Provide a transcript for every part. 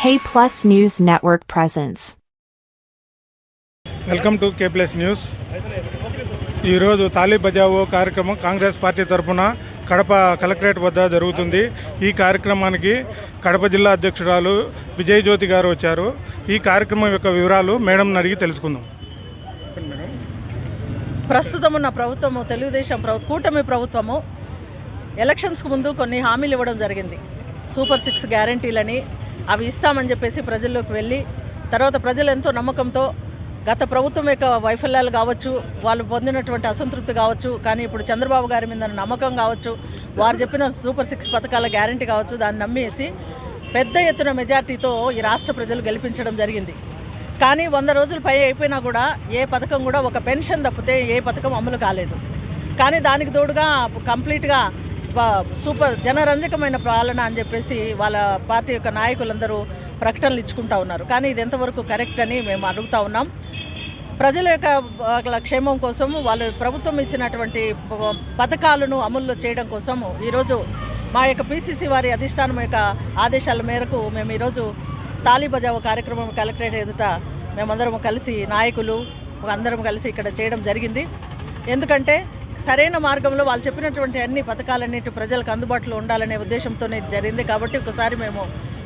K Plus News Network presents. Welcome to K plus news. ఈరోజు తాలీ బజావో కార్యక్రమం Congress party తరఫున Kadapa collectorate వద్ద జరుగుతుంది. ఈ కార్యక్రమానికి కడప జిల్లా అధ్యక్షురాలు విజయజ్యోతి గారు వచ్చారు. ఈ కార్యక్రమం యొక్క వివరాలు మేడం అడిగి తెలుసుకుందాం. ప్రస్తుతం ఉన్న ప్రభుత్వము తెలుగుదేశం కూటమి ప్రభుత్వము ఎలక్షన్స్కు ముందు కొన్ని హామీలు ఇవ్వడం జరిగింది. సూపర్ 6 గ్యారంటీలని అవి ఇస్తామని చెప్పేసి ప్రజల్లోకి వెళ్ళి తర్వాత ప్రజలు ఎంతో నమ్మకంతో గత ప్రభుత్వం యొక్క వైఫల్యాలు కావచ్చు, వాళ్ళు పొందినటువంటి అసంతృప్తి కావచ్చు, కానీ ఇప్పుడు చంద్రబాబు గారి మీద నమ్మకం కావచ్చు, వారు చెప్పిన సూపర్ 6 పథకాల గ్యారంటీ కావచ్చు, దాన్ని నమ్మేసి పెద్ద ఎత్తున మెజార్టీతో ఈ రాష్ట్ర ప్రజలు గెలిపించడం జరిగింది. కానీ 100 రోజులు పై అయిపోయినా కూడా ఏ పథకం కూడా ఒక పెన్షన్ తప్పితే ఏ పథకం అమలు కాలేదు. కానీ దానికి తోడుగా కంప్లీట్గా సూపర్ జనరంజకమైన పాలన అని చెప్పేసి వాళ్ళ పార్టీ యొక్క నాయకులందరూ ప్రకటనలు ఇచ్చుకుంటా ఉన్నారు. కానీ ఇది ఎంతవరకు కరెక్ట్ అని మేము అడుగుతా ఉన్నాం. ప్రజల యొక్క క్షేమం కోసం వాళ్ళు ప్రభుత్వం ఇచ్చినటువంటి పథకాలను అమలు చేయడం కోసము ఈరోజు మా యొక్క పిసిసి వారి అధిష్టానం యొక్క ఆదేశాల మేరకు మేము ఈరోజు తాలీ బజావో కార్యక్రమం కలెక్టరేట్ ఎదుట మేమందరం కలిసి నాయకులు అందరం కలిసి ఇక్కడ చేయడం జరిగింది. ఎందుకంటే సరైన మార్గంలో వాళ్ళు చెప్పినటువంటి అన్ని పథకాలన్నిటి ప్రజలకు అందుబాటులో ఉండాలనే ఉద్దేశంతోనే ఇది జరిగింది. కాబట్టి ఒకసారి మేము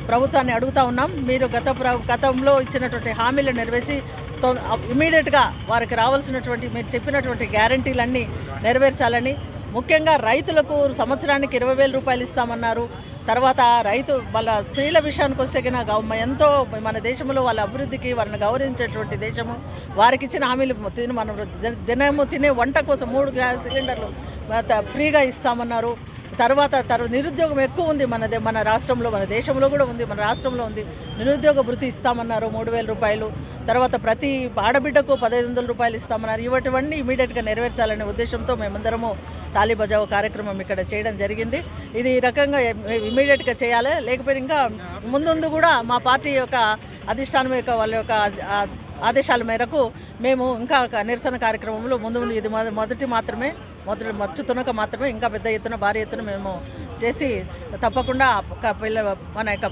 ప్రభుత్వాన్ని అడుగుతా ఉన్నాం, మీరు గతంలో ఇచ్చినటువంటి హామీలను నెరవేర్చి ఇమీడియట్గా వారికి రావాల్సినటువంటి మీరు చెప్పినటువంటి గ్యారంటీలన్నీ నెరవేర్చాలని, ముఖ్యంగా రైతులకు సంవత్సరానికి 20,000 రూపాయలు ఇస్తామన్నారు. తర్వాత రైతు వాళ్ళ స్త్రీల విషయానికి వస్తే కనుక ఎంతో మన దేశంలో వాళ్ళ అభివృద్ధికి వారిని గౌరవించేటువంటి దేశము. వారికి ఇచ్చిన హామీలు మనం దినము తినే వంట కోసం 3 గ్యాస్ సిలిండర్లు ఫ్రీగా ఇస్తామన్నారు. తర్వాత నిరుద్యోగం ఎక్కువ ఉంది మన రాష్ట్రంలో, మన దేశంలో కూడా ఉంది, మన రాష్ట్రంలో ఉంది. నిరుద్యోగ భృతి ఇస్తామన్నారు 3,000 రూపాయలు. తర్వాత ప్రతి ఆడబిడ్డకు 1,500 రూపాయలు ఇస్తామన్నారు. ఇవన్నీ ఇమీడియట్గా నెరవేర్చాలనే ఉద్దేశంతో మేమందరము తాలీ బజావో కార్యక్రమం ఇక్కడ చేయడం జరిగింది. ఇది ఈ రకంగా ఇమీడియట్గా చేయాలి, లేకపోతే ఇంకా ముందు కూడా మా పార్టీ యొక్క అధిష్టానం యొక్క వాళ్ళ యొక్క ఆదేశాల మేరకు మేము ఇంకా నిరసన కార్యక్రమంలో ముందు ఇది మొదటి తునక మాత్రమే ఇంకా పెద్ద ఎత్తున భారీ ఎత్తున మేము చేసి తప్పకుండా మన యొక్క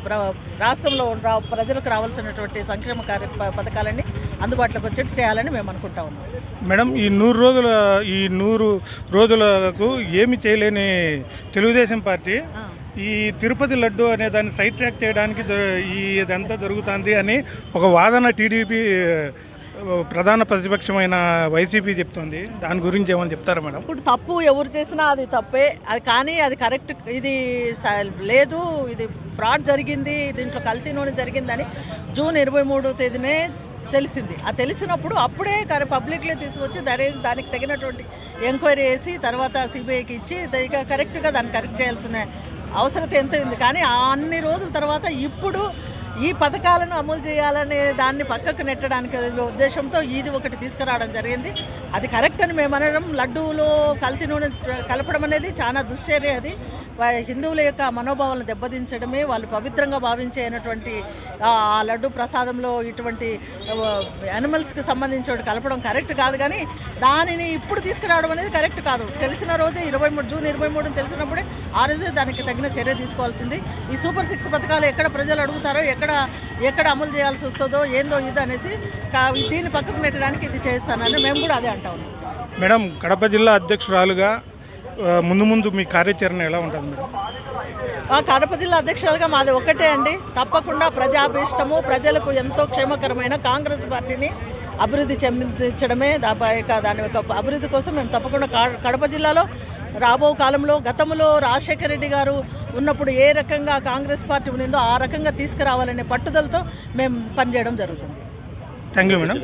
రాష్ట్రంలో ప్రజలకు రావాల్సినటువంటి సంక్షేమ పథకాలన్నీ అందుబాటులోకి వచ్చేట్టు చేయాలని మేము అనుకుంటా ఉన్నాం. మేడం, ఈ 100 రోజులకు ఏమి చేయలేని తెలుగుదేశం పార్టీ ఈ తిరుపతి లడ్డు అనే దాన్ని సైడ్ ట్రాక్ చేయడానికి ఇదంతా జరుగుతుంది అని ఒక వాదన టీడీపీ ప్రధాన ప్రతిపక్షమైన వైసీపీ చెప్తుంది. దాని గురించి ఏమని చెప్తారా మేడం? ఇప్పుడు తప్పు ఎవరు చేసినా అది తప్పే, కానీ అది కరెక్ట్ ఇది లేదు, ఇది ఫ్రాడ్ జరిగింది, దీంట్లో కల్తీ నూనె జరిగిందని జూన్ 23వ తేదీనే తెలిసింది. అది తెలిసినప్పుడు అప్పుడే పబ్లిక్లో తీసుకొచ్చి దానికి తగినటువంటి ఎంక్వైరీ చేసి తర్వాత సిబిఐకి ఇచ్చి కరెక్ట్గా దాన్ని కరెక్ట్ చేయాల్సిన అవసరం ఎంత ఉంది. కానీ అన్ని రోజుల తర్వాత ఇప్పుడు ఈ పథకాలను అమలు చేయాలనే దాన్ని పక్కకు నెట్టడానికి ఉద్దేశంతో ఇది ఒకటి తీసుకురావడం జరిగింది. అది కరెక్ట్ అని మేము అనడం. లడ్డూలో కల్తీ నూనె కలపడం అనేది చాలా దుశ్చర్య. అది హిందువుల యొక్క మనోభావాలను దెబ్బతించడమే. వాళ్ళు పవిత్రంగా భావించేటువంటి ఆ లడ్డు ప్రసాదంలో ఇటువంటి యానిమల్స్కి సంబంధించిన కలపడం కరెక్ట్ కాదు. కానీ దానిని ఇప్పుడు తీసుకురావడం అనేది కరెక్ట్ కాదు. తెలిసిన రోజే జూన్ 23 తెలిసినప్పుడే ఆ రోజే దానికి తగిన చర్య తీసుకోవాల్సింది. ఈ సూపర్ 6 పథకాలు ఎక్కడ ప్రజలు అడుగుతారో, ఎక్కడ అమలు చేయాల్సి వస్తుందో ఏందో ఇది అనేసి దీన్ని పక్కకు నెట్టడానికి ఇది చేస్తానని మేము కూడా అదే అంటాం. మేడం, కడప జిల్లా అధ్యక్షురాలుగా ముందు మీ కార్యాచరణ ఎలా ఉంటుంది మేడం? కడప జిల్లా అధ్యక్షురాలుగా మాది ఒక్కటే అండి, తప్పకుండా ప్రజాభీష్టము, ప్రజలకు ఎంతో క్షేమకరమైన కాంగ్రెస్ పార్టీని అభివృద్ధి చెందించడమే. దాని యొక్క అభివృద్ధి కోసం మేము తప్పకుండా కడప జిల్లాలో రాబో కాలంలో గతంలో రాజశేఖర రెడ్డి గారు ఉన్నప్పుడు ఏ రకంగా కాంగ్రెస్ పార్టీ ఉన్నదో ఆ రకంగా తీసుకురావాలనే పట్టుదలతో మేము పనిచేయడం జరుగుతుంది. Thank you madam.